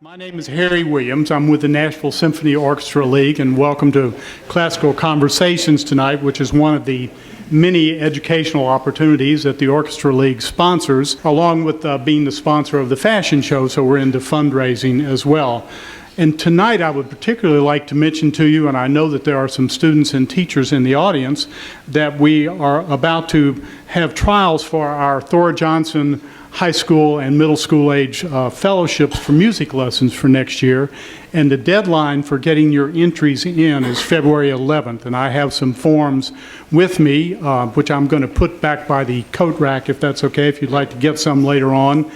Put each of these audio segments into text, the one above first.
My name is Harry Williams. I'm with the Nashville Symphony Orchestra League, and welcome to Classical Conversations tonight, which is one of the many educational opportunities that the Orchestra League sponsors, along with being the sponsor of the fashion show, so we're into fundraising as well. And tonight I would particularly like to mention to you, and I know that there are some students and teachers in the audience, that we are about to have trials for our Thor Johnson high school and middle school age fellowships for music lessons for next year. And the deadline for getting your entries in is February 11th. And I have some forms with me, which I'm going to put back by the coat rack, if that's okay, if you'd like to get some later on.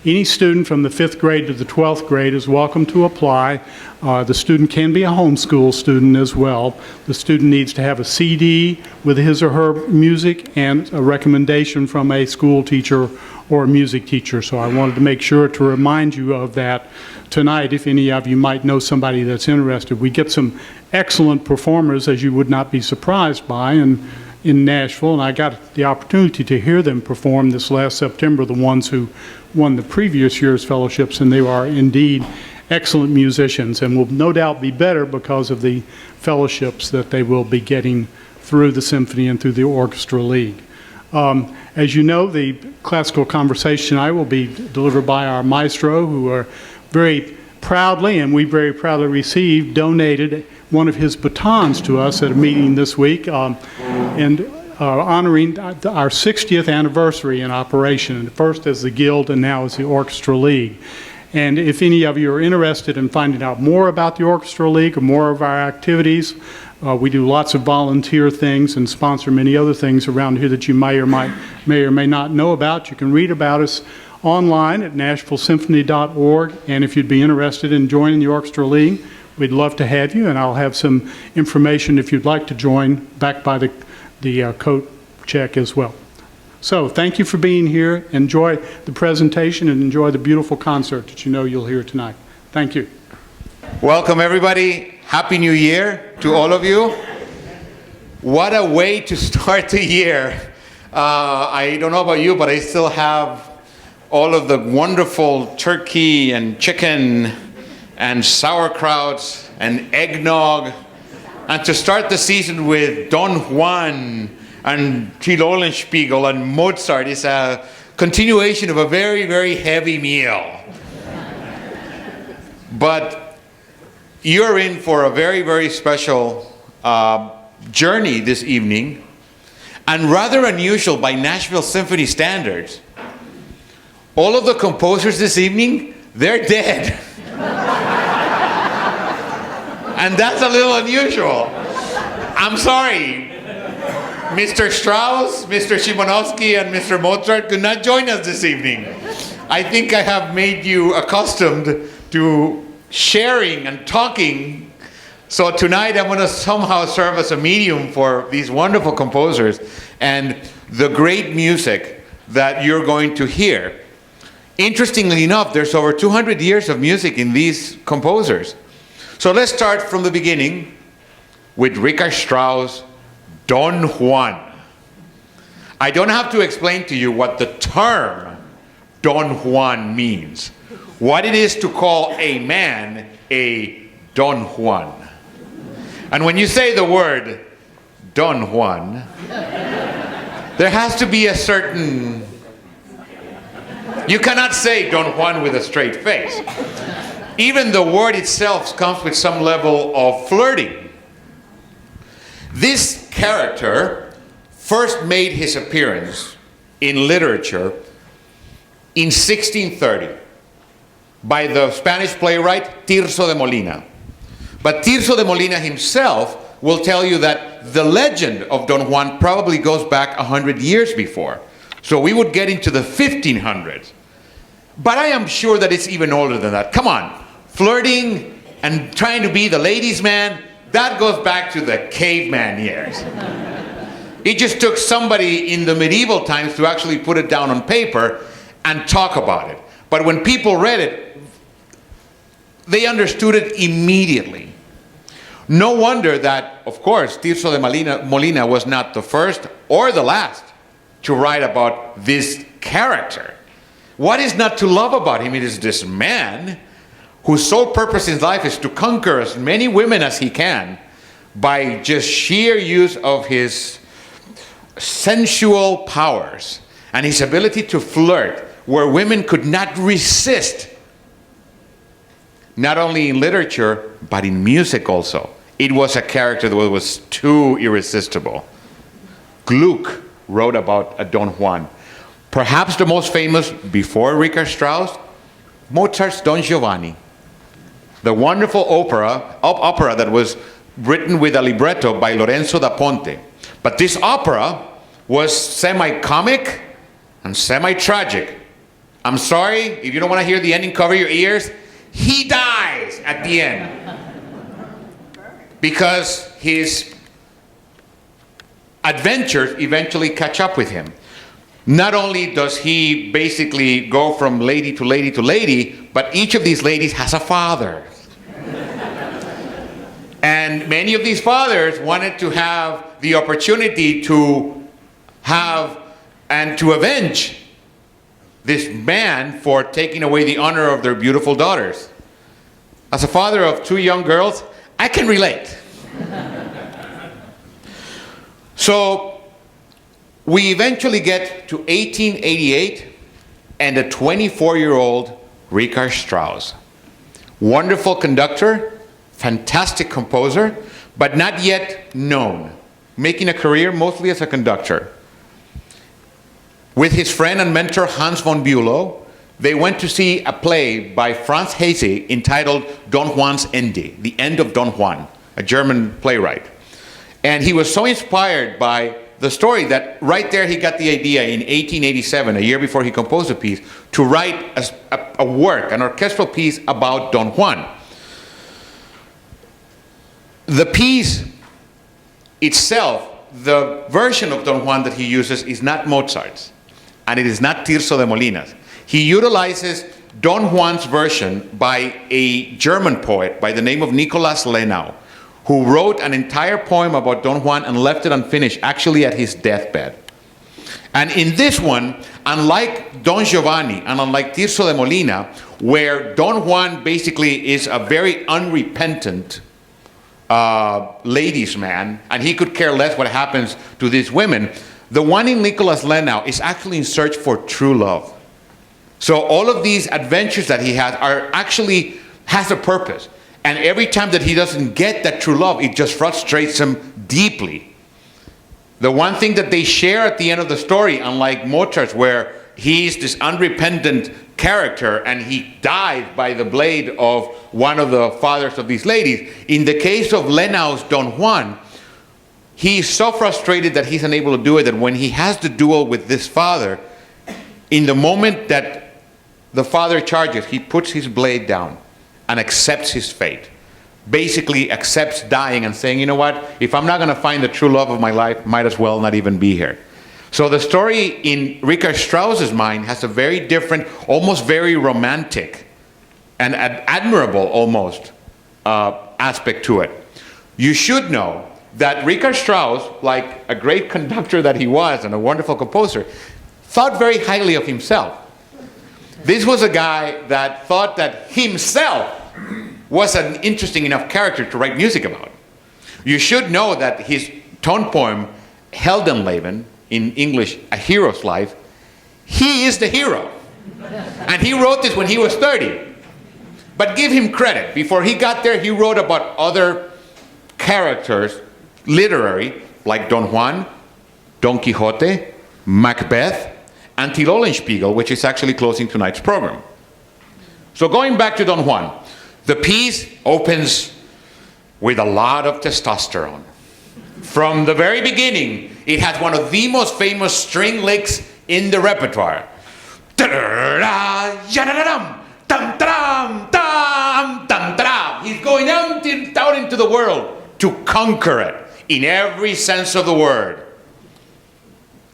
Any student from the 5th grade to the 12th grade is welcome to apply. The student can be a homeschool student as well. The student needs to have a CD with his or her music and a recommendation from a school teacher or a music teacher. So I wanted to make sure to remind you of that tonight, if any of you might know somebody that's interested. We get some excellent performers, as you would not be surprised by, in Nashville, and I got the opportunity to hear them perform this last September, the ones who won the previous year's fellowships, and they are indeed excellent musicians and will no doubt be better because of the fellowships that they will be getting through the symphony and through the Orchestra League. As you know, the classical conversation tonight will be delivered by our maestro, who are very proudly, and we very proudly received, donated one of his batons to us at a meeting this week, and honoring our 60th anniversary in operation, first as the Guild and now as the Orchestra League. And if any of you are interested in finding out more about the Orchestra League or more of our activities, we do lots of volunteer things and sponsor many other things around here that you may or may not know about. You can read about us online at nashvillesymphony.org, and if you'd be interested in joining the Orchestra League, we'd love to have you, and I'll have some information if you'd like to join back by the coat check as well. So thank you for being here. Enjoy the presentation and enjoy the beautiful concert that you know you'll hear tonight. Thank you. Welcome everybody. Happy New Year to all of you. What a way to start the year. I don't know about you, but I still have all of the wonderful turkey and chicken and sauerkraut and eggnog. And to start the season with Don Juan and Eulenspiegel and Mozart is a continuation of a very, very heavy meal. But you're in for a very, very special journey this evening, and rather unusual by Nashville Symphony standards. All of the composers this evening, they're dead. And that's a little unusual. I'm sorry. Mr. Strauss, Mr. Szymanowski, and Mr. Mozart could not join us this evening. I think I have made you accustomed to sharing and talking. So tonight I'm going to somehow serve as a medium for these wonderful composers and the great music that you're going to hear. Interestingly enough, there's over 200 years of music in these composers. So let's start from the beginning with Richard Strauss' Don Juan. I don't have to explain to you what the term Don Juan means. What it is to call a man a Don Juan. And when you say the word Don Juan, there has to be a certain... You cannot say Don Juan with a straight face. Even the word itself comes with some level of flirting. This character first made his appearance in literature in 1630 by the Spanish playwright Tirso de Molina. But Tirso de Molina himself will tell you that the legend of Don Juan probably goes back 100 years before. So we would get into the 1500s. But I am sure that it's even older than that. Come on, flirting and trying to be the ladies' man, that goes back to the caveman years. It just took somebody in the medieval times to actually put it down on paper and talk about it. But when people read it, they understood it immediately. No wonder that, of course, Tirso de Molina was not the first or the last to write about this character. What is not to love about him? It is this man whose sole purpose in life is to conquer as many women as he can by just sheer use of his sensual powers and his ability to flirt, where women could not resist, not only in literature, but in music also. It was a character that was too irresistible. Gluck wrote about a Don Juan. Perhaps the most famous, before Richard Strauss, Mozart's Don Giovanni. The wonderful opera that was written with a libretto by Lorenzo da Ponte. But this opera was semi-comic and semi-tragic. I'm sorry, if you don't want to hear the ending, cover your ears. He dies at the end. Because his adventures eventually catch up with him. Not only does he basically go from lady to lady to lady, but each of these ladies has a father. And many of these fathers wanted to have the opportunity to have and to avenge this man for taking away the honor of their beautiful daughters. As a father of two young girls, I can relate. So we eventually get to 1888 and a 24-year-old Richard Strauss. Wonderful conductor, fantastic composer, but not yet known, making a career mostly as a conductor. With his friend and mentor Hans von Bülow, they went to see a play by Franz Hesse entitled Don Juan's Ende, The End of Don Juan, a German playwright. And he was so inspired by the story that right there he got the idea in 1887, a year before he composed the piece, to write a work, an orchestral piece about Don Juan. The piece itself, the version of Don Juan that he uses is not Mozart's, and it is not Tirso de Molina's. He utilizes Don Juan's version by a German poet by the name of Nicholas Lenau, who wrote an entire poem about Don Juan and left it unfinished, actually at his deathbed. And in this one, unlike Don Giovanni and unlike Tirso de Molina, where Don Juan basically is a very unrepentant ladies' man, and he could care less what happens to these women, the one in Nicholas Lenau is actually in search for true love. So all of these adventures that he has are actually has a purpose. And every time that he doesn't get that true love, it just frustrates him deeply. The one thing that they share at the end of the story, unlike Mozart's, where he's this unrepentant character and he died by the blade of one of the fathers of these ladies, in the case of Lenau's Don Juan, he's so frustrated that he's unable to do it that when he has the duel with this father, in the moment that the father charges, he puts his blade down and accepts his fate. Basically accepts dying and saying, you know what, if I'm not going to find the true love of my life, might as well not even be here. So the story in Richard Strauss's mind has a very different, almost very romantic and admirable almost aspect to it. You should know that Richard Strauss, like a great conductor that he was and a wonderful composer, thought very highly of himself. This was a guy that thought that himself was an interesting enough character to write music about. You should know that his tone poem, Heldenleben, in English, A Hero's Life, he is the hero. And he wrote this when he was 30. But give him credit. Before he got there, he wrote about other characters, literary, like Don Juan, Don Quixote, Macbeth, and Eulenspiegel, which is actually closing tonight's program. So going back to Don Juan, the piece opens with a lot of testosterone. From the very beginning, it has one of the most famous string licks in the repertoire. He's going out into the world to conquer it in every sense of the word.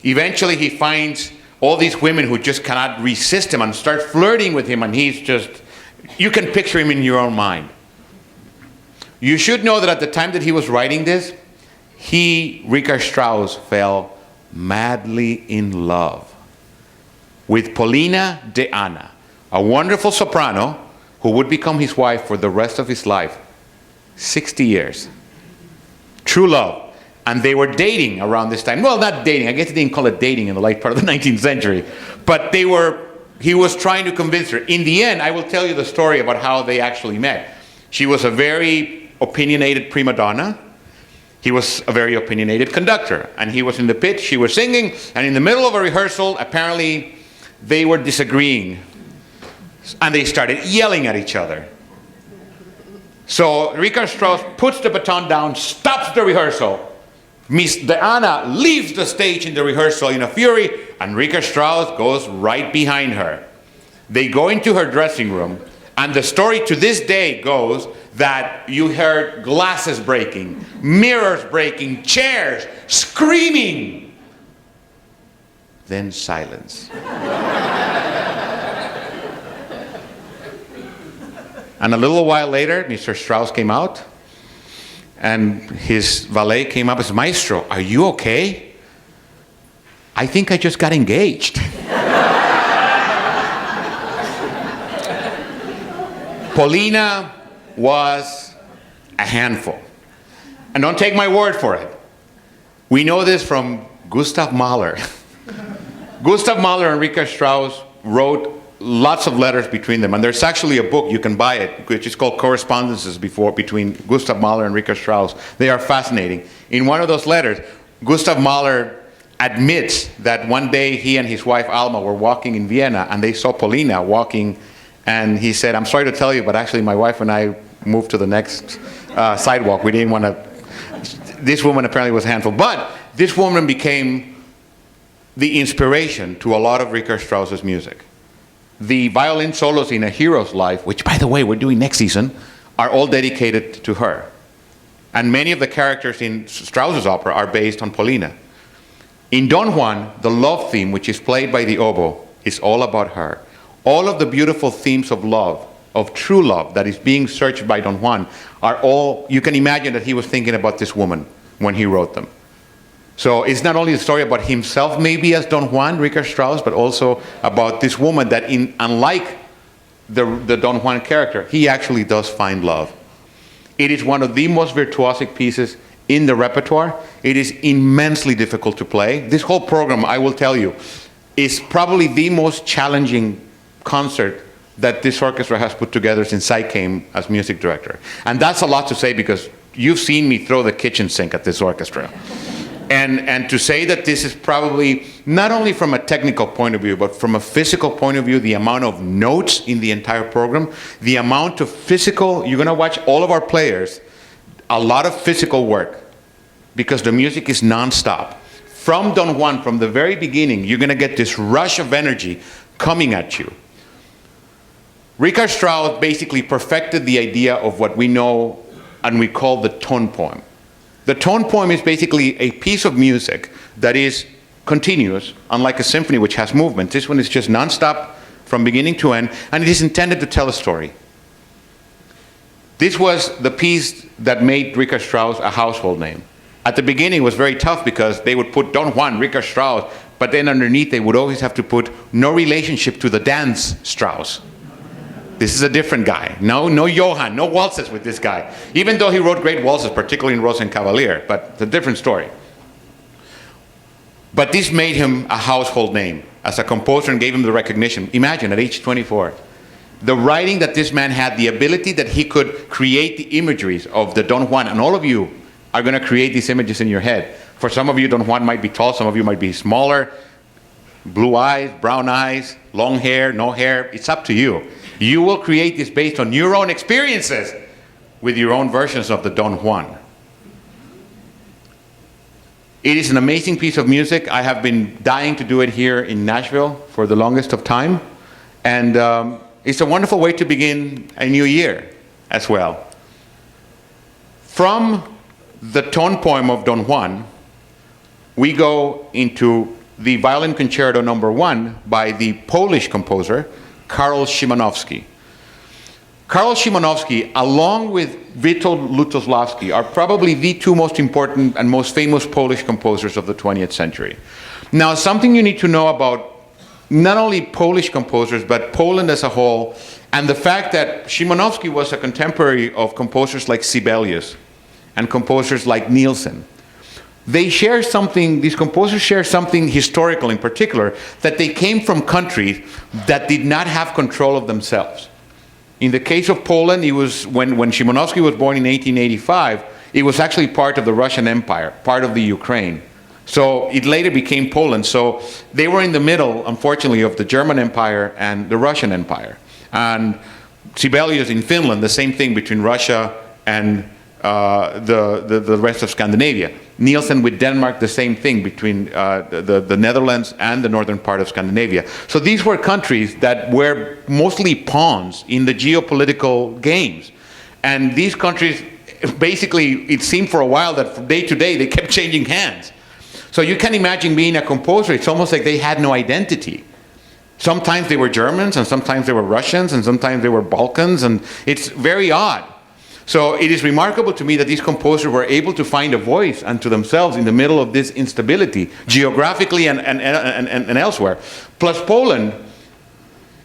Eventually he finds all these women who just cannot resist him and start flirting with him, and he's just, you can picture him in your own mind. You should know that at the time that he was writing this, Richard Strauss, fell madly in love with Polina de Anna, a wonderful soprano who would become his wife for the rest of his life. 60 years. True love. And they were dating around this time. Well, not dating. I guess they didn't call it dating in the late part of the 19th century. But he was trying to convince her. In the end, I will tell you the story about how they actually met. She was a very opinionated prima donna. He was a very opinionated conductor. And he was in the pit, she was singing, and in the middle of a rehearsal, apparently they were disagreeing. And they started yelling at each other. So Richard Strauss puts the baton down, stops the rehearsal. Miss Anna leaves the stage in the rehearsal in a fury, and Richard Strauss goes right behind her. They go into her dressing room, and the story to this day goes that you heard glasses breaking, mirrors breaking, chairs, screaming. Then silence. And a little while later, Mr. Strauss came out, and his valet came up and said, "Maestro, are you okay?" "I think I just got engaged." Polina was a handful. And don't take my word for it. We know this from Gustav Mahler. Gustav Mahler and Richard Strauss wrote lots of letters between them, and there's actually a book, you can buy it, which is called Correspondences between Gustav Mahler and Richard Strauss. They are fascinating. In one of those letters, Gustav Mahler admits that one day he and his wife Alma were walking in Vienna, and they saw Polina walking, and he said, "I'm sorry to tell you, but actually my wife and I moved to the next sidewalk. We didn't want to..." This woman apparently was a handful, but this woman became the inspiration to a lot of Richard Strauss's music. The violin solos in A Hero's Life, which, by the way, we're doing next season, are all dedicated to her. And many of the characters in Strauss's opera are based on Polina. In Don Juan, the love theme, which is played by the oboe, is all about her. All of the beautiful themes of love, of true love, that is being searched by Don Juan, are all, you can imagine that he was thinking about this woman when he wrote them. So it's not only a story about himself maybe as Don Juan, Richard Strauss, but also about this woman that, unlike the Don Juan character, he actually does find love. It is one of the most virtuosic pieces in the repertoire. It is immensely difficult to play. This whole program, I will tell you, is probably the most challenging concert that this orchestra has put together since I came as music director. And that's a lot to say because you've seen me throw the kitchen sink at this orchestra. And to say that this is probably, not only from a technical point of view, but from a physical point of view, the amount of notes in the entire program, the amount of physical, you're going to watch all of our players, a lot of physical work, because the music is nonstop. From Don Juan, from the very beginning, you're going to get this rush of energy coming at you. Richard Strauss basically perfected the idea of what we know and we call the tone poem. The tone poem is basically a piece of music that is continuous, unlike a symphony which has movement. This one is just nonstop from beginning to end, and it is intended to tell a story. This was the piece that made Richard Strauss a household name. At the beginning it was very tough because they would put Don Juan, Richard Strauss, but then underneath they would always have to put no relationship to the dance Strauss. This is a different guy. No Johann, no waltzes with this guy. Even though he wrote great waltzes, particularly in Rosenkavalier, but it's a different story. But this made him a household name as a composer and gave him the recognition. Imagine, at age 24, the writing that this man had, the ability that he could create the imageries of the Don Juan, and all of you are going to create these images in your head. For some of you, Don Juan might be tall, some of you might be smaller, blue eyes, brown eyes, long hair, no hair. It's up to you. You will create this based on your own experiences with your own versions of the Don Juan. It is an amazing piece of music. I have been dying to do it here in Nashville for the longest of time. And it's a wonderful way to begin a new year as well. From the tone poem of Don Juan, we go into the Violin Concerto No. 1 by the Polish composer, Karol Szymanowski. Karol Szymanowski, along with Witold Lutosławski, are probably the two most important and most famous Polish composers of the 20th century. Now, something you need to know about not only Polish composers, but Poland as a whole, And the fact that Szymanowski was a contemporary of composers like Sibelius and composers like Nielsen. They share something, these composers share something historical in particular, that they came from countries that did not have control of themselves. In the case of Poland, it was when Szymanowski was born in 1885, it was actually part of the Russian Empire, part of the Ukraine. So it later became Poland. So they were in the middle, unfortunately, of the German Empire and the Russian Empire. And Sibelius in Finland, the same thing between Russia and the rest of Scandinavia. Nielsen with Denmark, the same thing between the Netherlands and the northern part of Scandinavia. So these were countries that were mostly pawns in the geopolitical games. And these countries, basically, it seemed for a while that from day to day they kept changing hands. So you can imagine being a composer, it's almost like they had no identity. Sometimes they were Germans, and sometimes they were Russians, and sometimes they were Balkans, and it's very odd. So it is remarkable to me that these composers were able to find a voice unto themselves in the middle of this instability, geographically and elsewhere. Plus Poland,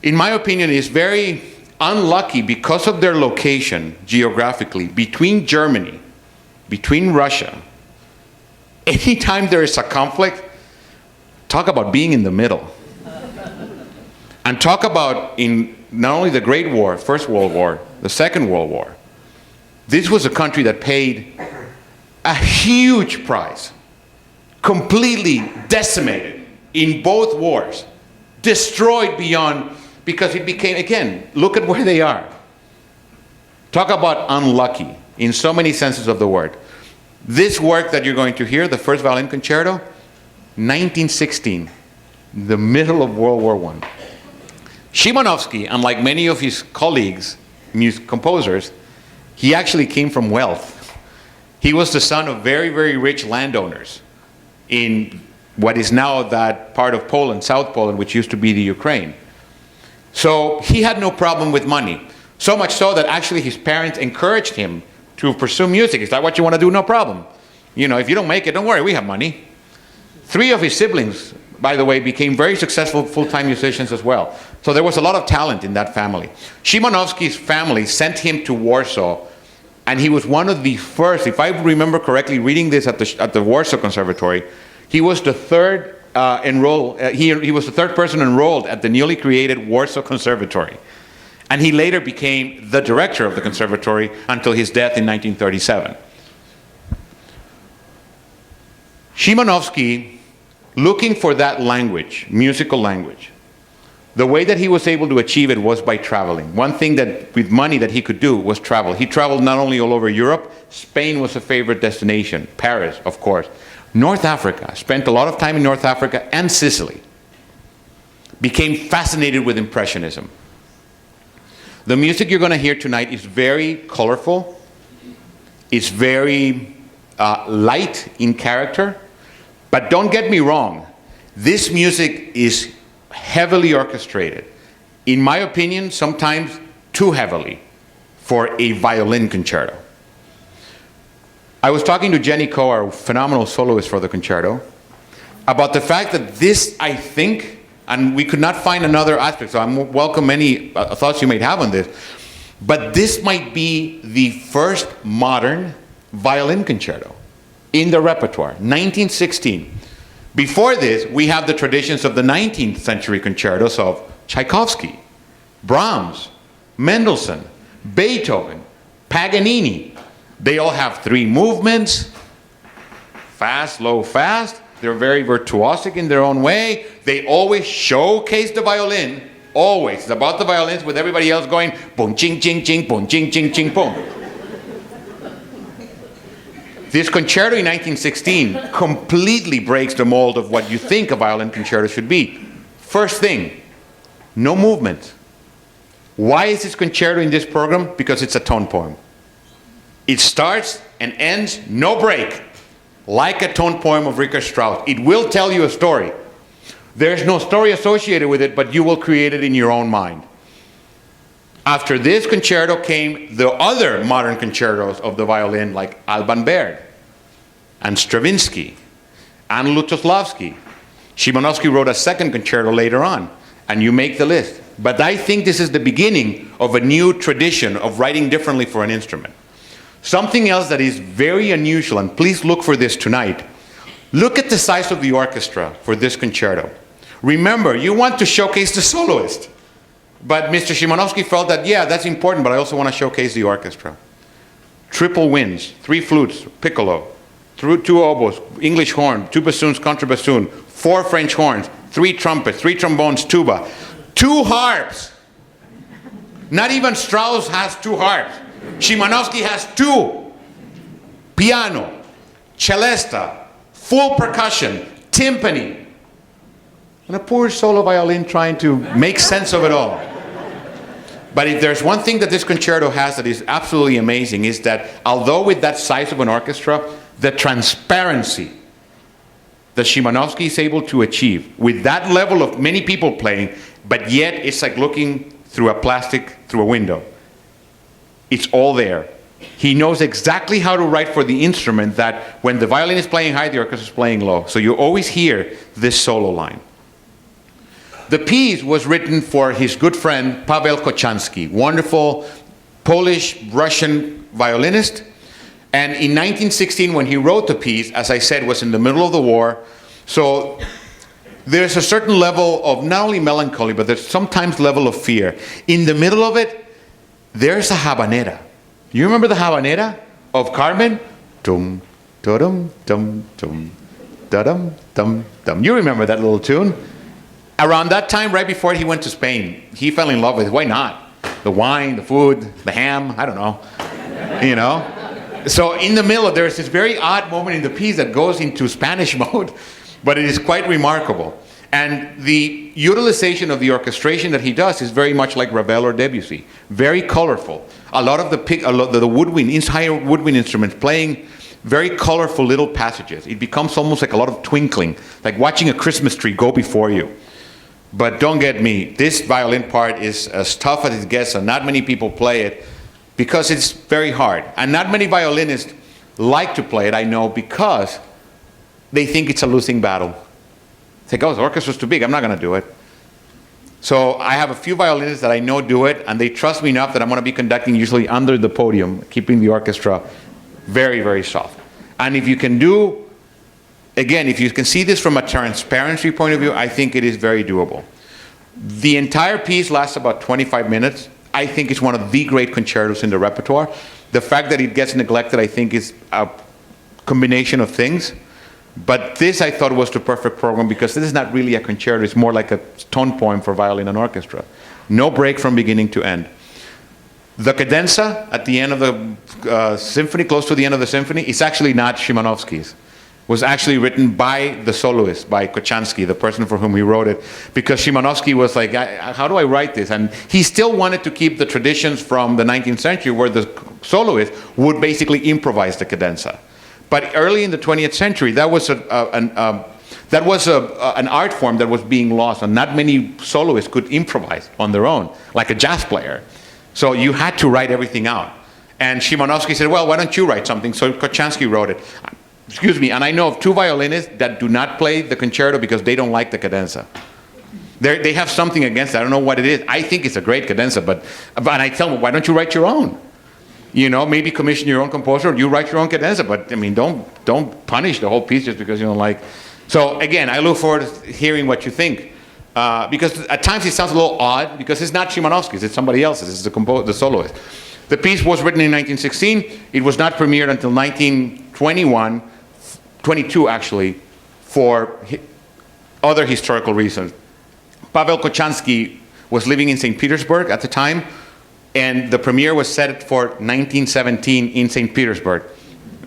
in my opinion, is very unlucky because of their location geographically between Germany, between Russia. Anytime there is a conflict, talk about being in the middle. And talk about in not only the Great War, First World War, the Second World War. This was a country that paid a huge price, completely decimated in both wars, destroyed beyond, because it became, again, look at where they are. Talk about unlucky in so many senses of the word. This work that you're going to hear, the first violin concerto, 1916, the middle of World War I. Szymanowski, unlike many of his colleagues, composers, he actually came from wealth. He was the son of very, very rich landowners in what is now that part of Poland, South Poland, which used to be the Ukraine. So he had no problem with money. So much so that actually his parents encouraged him to pursue music. Is that what you want to do? No problem. You know, if you don't make it, don't worry, we have money. 3 of his siblings, by the way, became very successful full-time musicians as well. So there was a lot of talent in that family. Szymanowski's family sent him to Warsaw, and he was one of the first, if I remember correctly, reading this at the Warsaw Conservatory, he was the third he was the third person enrolled at the newly created Warsaw Conservatory. And he later became the director of the conservatory until his death in 1937. Szymanowski, looking for that language, musical language, the way that he was able to achieve it was by traveling. One thing that, with money, that he could do was travel. He traveled not only all over Europe, Spain was a favorite destination, Paris, of course. North Africa, spent a lot of time in North Africa and Sicily. Became fascinated with Impressionism. The music you're going to hear tonight is very colorful. It's very light in character. But don't get me wrong, this music is heavily orchestrated. In my opinion, sometimes too heavily for a violin concerto. I was talking to Jenny Coe, our phenomenal soloist for the concerto, about the fact that this, I think, and we could not find another aspect, so I welcome any thoughts you might have on this, but this might be the first modern violin concerto in the repertoire, 1916. Before this, we have the traditions of the 19th century concertos of Tchaikovsky, Brahms, Mendelssohn, Beethoven, Paganini. They all have 3 movements, fast, low, fast. They're very virtuosic in their own way. They always showcase the violin, always. It's about the violins with everybody else going boom, ching, ching, ching, boom, ching, ching, ching, boom. This concerto in 1916 completely breaks the mold of what you think a violin concerto should be. First thing, no movement. Why is this concerto in this program? Because it's a tone poem. It starts and ends, no break, like a tone poem of Richard Strauss. It will tell you a story. There's no story associated with it, but you will create it in your own mind. After this concerto came the other modern concertos of the violin, like Alban Berg, and Stravinsky, and Lutosławski. Szymanowski wrote a second concerto later on, and you make the list. But I think this is the beginning of a new tradition of writing differently for an instrument. Something else that is very unusual, and please look for this tonight. Look at the size of the orchestra for this concerto. Remember, you want to showcase the soloist. But Mr. Szymanowski felt that, yeah, that's important, but I also want to showcase the orchestra. Triple winds, 3 flutes, piccolo, 2 oboes, English horn, 2 bassoons, contrabassoon, 4 French horns, 3 trumpets, 3 trombones, tuba, 2 harps. Not even Strauss has 2 harps. Szymanowski has 2. Piano, celesta, full percussion, timpani, and a poor solo violin trying to make sense of it all. But if there's one thing that this concerto has that is absolutely amazing, is that although with that size of an orchestra, the transparency that Szymanowski is able to achieve with that level of many people playing, but yet it's like looking through a window. It's all there. He knows exactly how to write for the instrument that when the violin is playing high, the orchestra is playing low. So you always hear this solo line. The piece was written for his good friend Paweł Kochanski, wonderful Polish-Russian violinist. And in 1916, when he wrote the piece, as I said, was in the middle of the war. So there's a certain level of not only melancholy, but there's sometimes level of fear. In the middle of it, there's a habanera. You remember the habanera of Carmen? Tum, da-dum, dum, tum, da-dum, dum, dum. You remember that little tune? Around that time, right before he went to Spain, he fell in love with it. Why not? The wine, the food, the ham, I don't know. You know? So in the middle, there's this very odd moment in the piece that goes into Spanish mode, but it is quite remarkable. And the utilization of the orchestration that he does is very much like Ravel or Debussy. Very colorful. A lot of the woodwind, entire woodwind instruments playing very colorful little passages. It becomes almost like a lot of twinkling, like watching a Christmas tree go before you. But don't get me, this violin part is as tough as it gets, and not many people play it because it's very hard. And not many violinists like to play it, I know, because they think it's a losing battle. It's like, oh, the orchestra's too big, I'm not going to do it. So I have a few violinists that I know do it, and they trust me enough that I'm going to be conducting usually under the podium, keeping the orchestra very, very soft. And if you can do, again, if you can see this from a transparency point of view, I think it is very doable. The entire piece lasts about 25 minutes. I think it's one of the great concertos in the repertoire. The fact that it gets neglected, I think, is a combination of things. But this, I thought, was the perfect program because this is not really a concerto. It's more like a tone poem for violin and orchestra. No break from beginning to end. The cadenza at the end of the symphony, close to the end of the symphony, is actually not Szymanowski's. It was actually written by the soloist, by Kochanski, the person for whom he wrote it, because Szymanowski was like, how do I write this? And he still wanted to keep the traditions from the 19th century where the soloist would basically improvise the cadenza. But early in the 20th century, that was an art form that was being lost, and not many soloists could improvise on their own, like a jazz player. So you had to write everything out. And Szymanowski said, well, why don't you write something? So Kochanski wrote it. Excuse me, and I know of 2 violinists that do not play the concerto because they don't like the cadenza. They have something against it. I don't know what it is. I think it's a great cadenza, but I tell them, why don't you write your own? You know, maybe commission your own composer, or you write your own cadenza, but I mean, don't punish the whole piece just because you don't like. So again, I look forward to hearing what you think. Because at times it sounds a little odd, because it's not Szymanowski's, it's somebody else's, it's the soloist. The piece was written in 1916. It was not premiered until 1922 actually, for other historical reasons. Paweł Kochanski was living in St. Petersburg at the time, and the premiere was set for 1917 in St. Petersburg.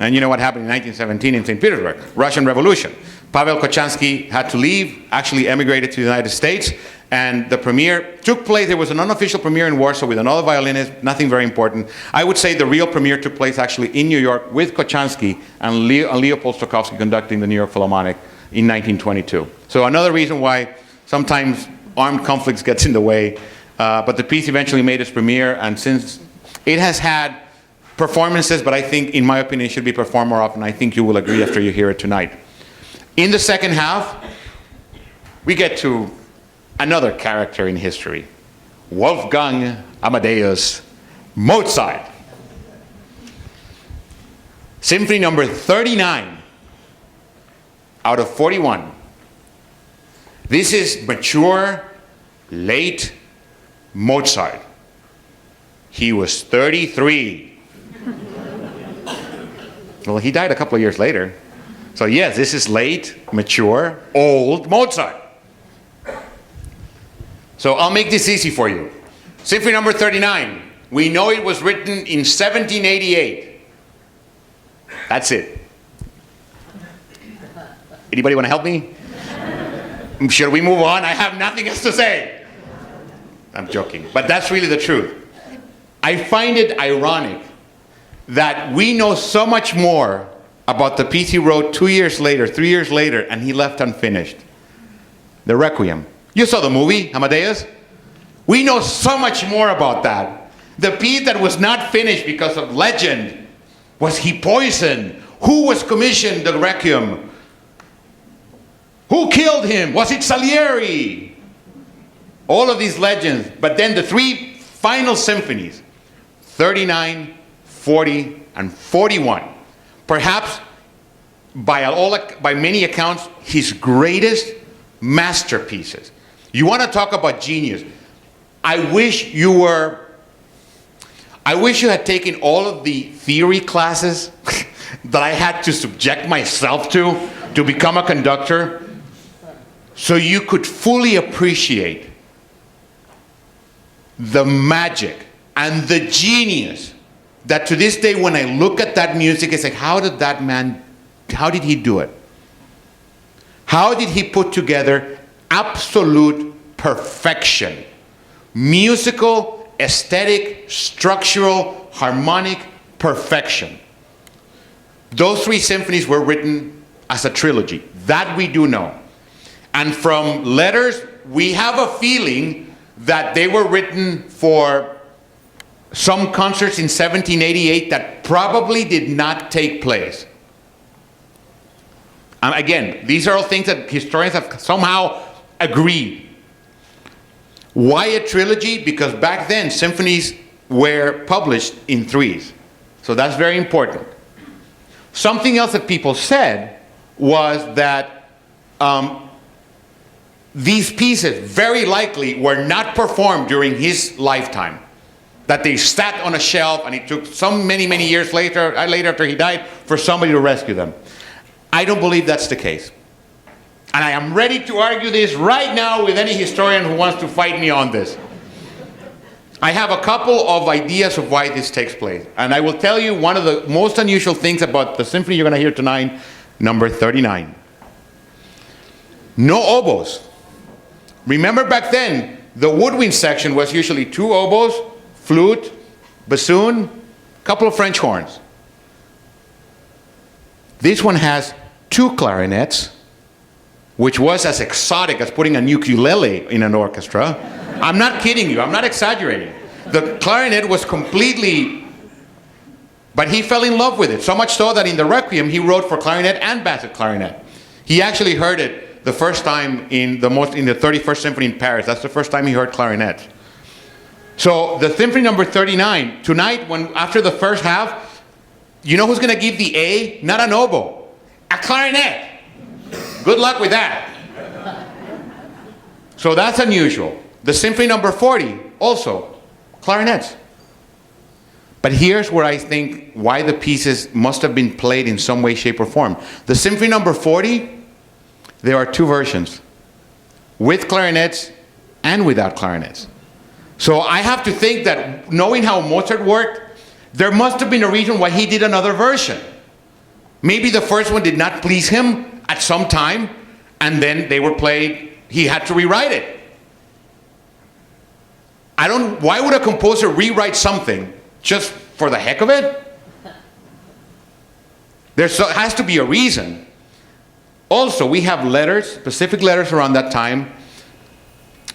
And you know what happened in 1917 in St. Petersburg? Russian Revolution. Paweł Kochanski had to leave, actually emigrated to the United States, and the premiere took place. There was an unofficial premiere in Warsaw with another violinist, nothing very important. I would say the real premiere took place actually in New York with Kochanski and Leopold Stokowski conducting the New York Philharmonic in 1922. So another reason why sometimes armed conflicts gets in the way, but the piece eventually made its premiere, and since it has had performances, but I think, in my opinion, it should be performed more often. I think you will agree after you hear it tonight. In the second half, we get to another character in history. Wolfgang Amadeus Mozart. Symphony number 39 out of 41. This is mature, late Mozart. He was 33. Well, he died a couple of years later. So yes, this is late, mature, old Mozart. So I'll make this easy for you. Symphony number 39. We know it was written in 1788. That's it. Anybody want to help me? Should we move on? I have nothing else to say. I'm joking, but that's really the truth. I find it ironic that we know so much more about the piece he wrote 2 years later, 3 years later, and he left unfinished. The Requiem. You saw the movie, Amadeus? We know so much more about that. The piece that was not finished because of legend. Was he poisoned? Who was commissioned the Requiem? Who killed him? Was it Salieri? All of these legends. But then the three final symphonies, 39, 40, and 41. Perhaps, by many accounts, his greatest masterpieces. You want to talk about genius. I wish you had taken all of the theory classes that I had to subject myself to become a conductor, so you could fully appreciate the magic and the genius that to this day when I look at that music, it's like, how did he do it? How did he put together absolute perfection? Musical, aesthetic, structural, harmonic perfection. Those three symphonies were written as a trilogy. That we do know. And from letters, we have a feeling that they were written for some concerts in 1788 that probably did not take place. Again, these are all things that historians have somehow agreed. Why a trilogy? Because back then, symphonies were published in threes. So that's very important. Something else that people said was that these pieces very likely were not performed during his lifetime. That they sat on a shelf and it took many years later after he died for somebody to rescue them. I don't believe that's the case. And I am ready to argue this right now with any historian who wants to fight me on this. I have a couple of ideas of why this takes place. And I will tell you one of the most unusual things about the symphony you're going to hear tonight, number 39. No oboes. Remember back then, the woodwind section was usually 2 oboes, flute, bassoon, a couple of French horns. This one has 2 clarinets, which was as exotic as putting a ukulele in an orchestra. I'm not kidding you, I'm not exaggerating. The clarinet was completely, but he fell in love with it, so much so that in the Requiem he wrote for clarinet and basset clarinet. He actually heard it the first time in the 31st Symphony in Paris. That's the first time he heard clarinet. So the Symphony number 39, tonight, after the first half, you know who's going to give the A? Not an oboe, a clarinet. Good luck with that. So that's unusual. The Symphony number 40, also clarinets. But here's where I think why the pieces must have been played in some way, shape, or form. The Symphony number 40, there are 2 versions, with clarinets and without clarinets. So I have to think that knowing how Mozart worked, there must have been a reason why he did another version. Maybe the first one did not please him at some time, and then they were played, he had to rewrite it. Why would a composer rewrite something just for the heck of it? There has to be a reason. Also, we have letters, specific letters around that time,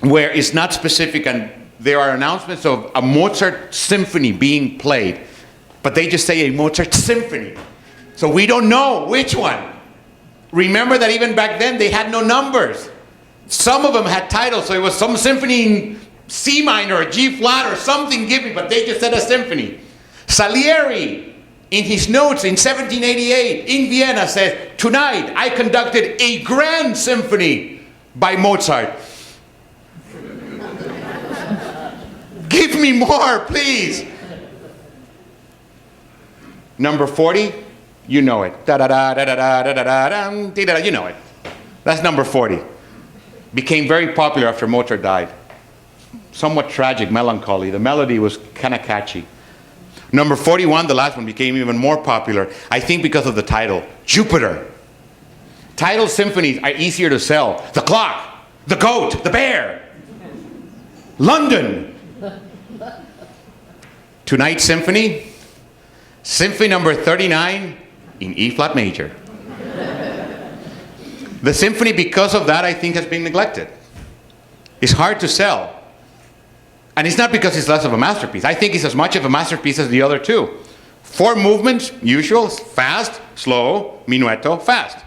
where it's not specific, and there are announcements of a Mozart symphony being played, but they just say a Mozart symphony. So we don't know which one. Remember that even back then they had no numbers. Some of them had titles, so it was some symphony C minor or G flat or something given, but they just said a symphony. Salieri, in his notes in 1788 in Vienna, says, "Tonight I conducted a grand symphony by Mozart." Give me more, please. Number 40, you know it. Da da da da da da da da da da. You know it. That's number 40. Became very popular after Mozart died. Somewhat tragic, melancholy. The melody was kind of catchy. Number 41, the last one, became even more popular, I think because of the title, Jupiter. Title symphonies are easier to sell. The Clock, The Goat, The Bear, London. Tonight's symphony, Symphony number 39 in E flat major. The symphony, because of that, I think has been neglected. It's hard to sell. And it's not because it's less of a masterpiece. I think it's as much of a masterpiece as the other two. 4 movements, usual, fast, slow, minuetto, fast.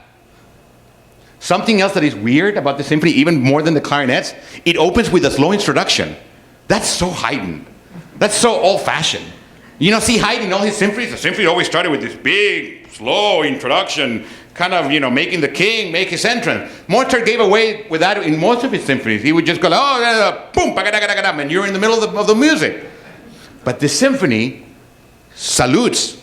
Something else that is weird about the symphony, even more than the clarinets, it opens with a slow introduction. That's so Haydn. That's so old-fashioned. You know, see Haydn in all his symphonies, the symphony always started with this big, slow introduction, kind of, you know, making the king make his entrance. Mozart gave away with that in most of his symphonies. He would just go, oh, boom, and you're in the middle of the music. But the symphony salutes,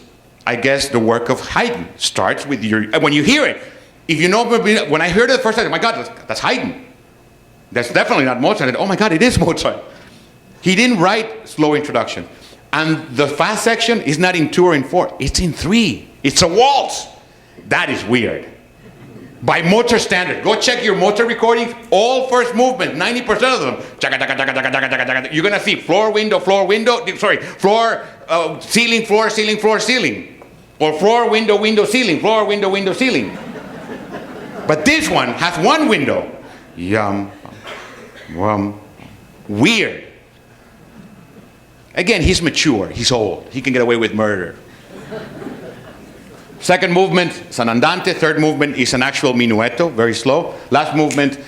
I guess, the work of Haydn. Starts with your, when you hear it, if you know, when I heard it the first time, oh my God, that's Haydn. That's definitely not Mozart. Oh my God, it is Mozart. He didn't write slow introduction. And the fast section is not in 2 or in 4. It's in 3. It's a waltz. That is weird. By Mozart standard. Go check your Mozart recordings. All first movement, 90% of them. You're going to see floor, window, sorry, floor, ceiling, floor, ceiling, floor, ceiling. Or floor, window, ceiling, floor, window, ceiling. But this one has one window. Weird. Again, he's mature, he's old, he can get away with murder. Second movement, it's an andante. Third movement is an actual minuetto, very slow. Last movement,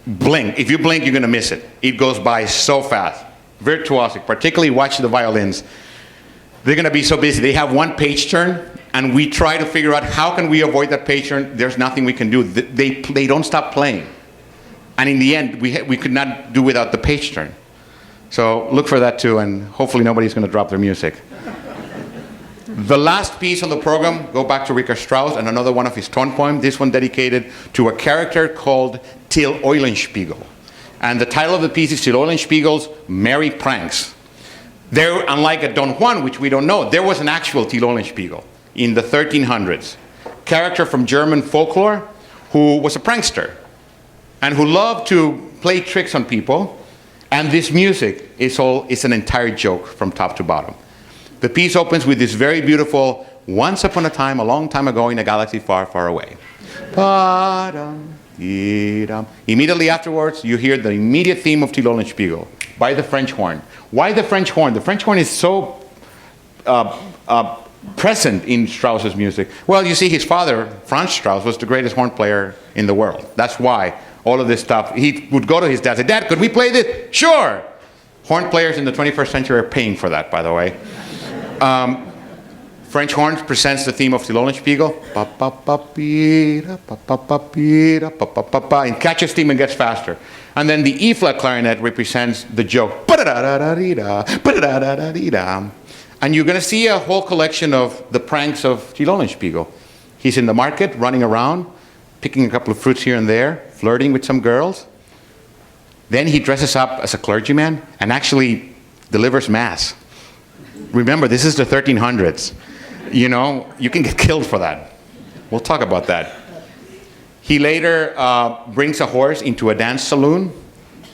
blink. If you blink, you're gonna miss it. It goes by so fast. Virtuosic, particularly watch the violins. They're gonna be so busy. They have one page turn, and we try to figure out how can we avoid that page turn. There's nothing we can do. They don't stop playing. And in the end, we could not do without the page turn. So look for that too, and hopefully nobody's going to drop their music. The last piece on the program, go back to Richard Strauss and another one of his tone poems, this one dedicated to a character called Till Eulenspiegel. And the title of the piece is Till Eulenspiegel's Merry Prankster. There, unlike a Don Juan, which we don't know, there was an actual Till Eulenspiegel in the 1300s. Character from German folklore who was a prankster and who loved to play tricks on people. And this music is an entire joke from top to bottom. The piece opens with this very beautiful, once upon a time, a long time ago in a galaxy far, far away. Immediately afterwards, you hear the immediate theme of Till Eulenspiegel by the French horn. Why the French horn? The French horn is so present in Strauss's music. Well, you see, his father, Franz Strauss, was the greatest horn player in the world. That's why all of this stuff, he would go to his dad and say, Dad, could we play this? Sure. Horn players in the 21st century are paying for that, by the way. French horn presents the theme of Till Eulenspiegel. And catches theme and gets faster. And then the E flat clarinet represents the joke. And you're going to see a whole collection of the pranks of Till Eulenspiegel. He's in the market, running around, picking a couple of fruits here and there, flirting with some girls. Then he dresses up as a clergyman and actually delivers mass. Remember, this is the 1300s. You know, you can get killed for that. We'll talk about that. He later brings a horse into a dance saloon.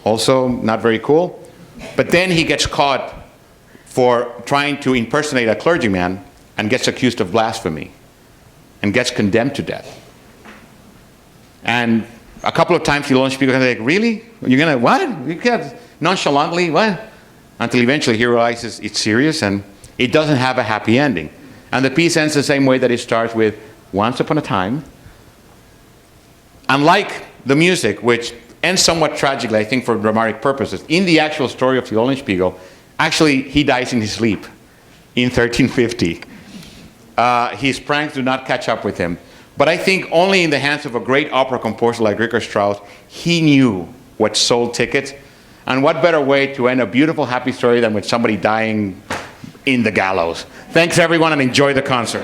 Also not very cool. But then he gets caught for trying to impersonate a clergyman and gets accused of blasphemy and gets condemned to death. And a couple of times Till Eulenspiegel is like, really? You're going to, what? You can't nonchalantly, what? Until eventually he realizes it's serious and it doesn't have a happy ending. And the piece ends the same way that it starts with, once upon a time. Unlike the music, which and somewhat tragically, I think for dramatic purposes, in the actual story of the Eulenspiegel, actually he dies in his sleep in 1350. His pranks do not catch up with him. But I think only in the hands of a great opera composer like Richard Strauss, he knew what sold tickets. And what better way to end a beautiful, happy story than with somebody dying in the gallows. Thanks, everyone, and enjoy the concert.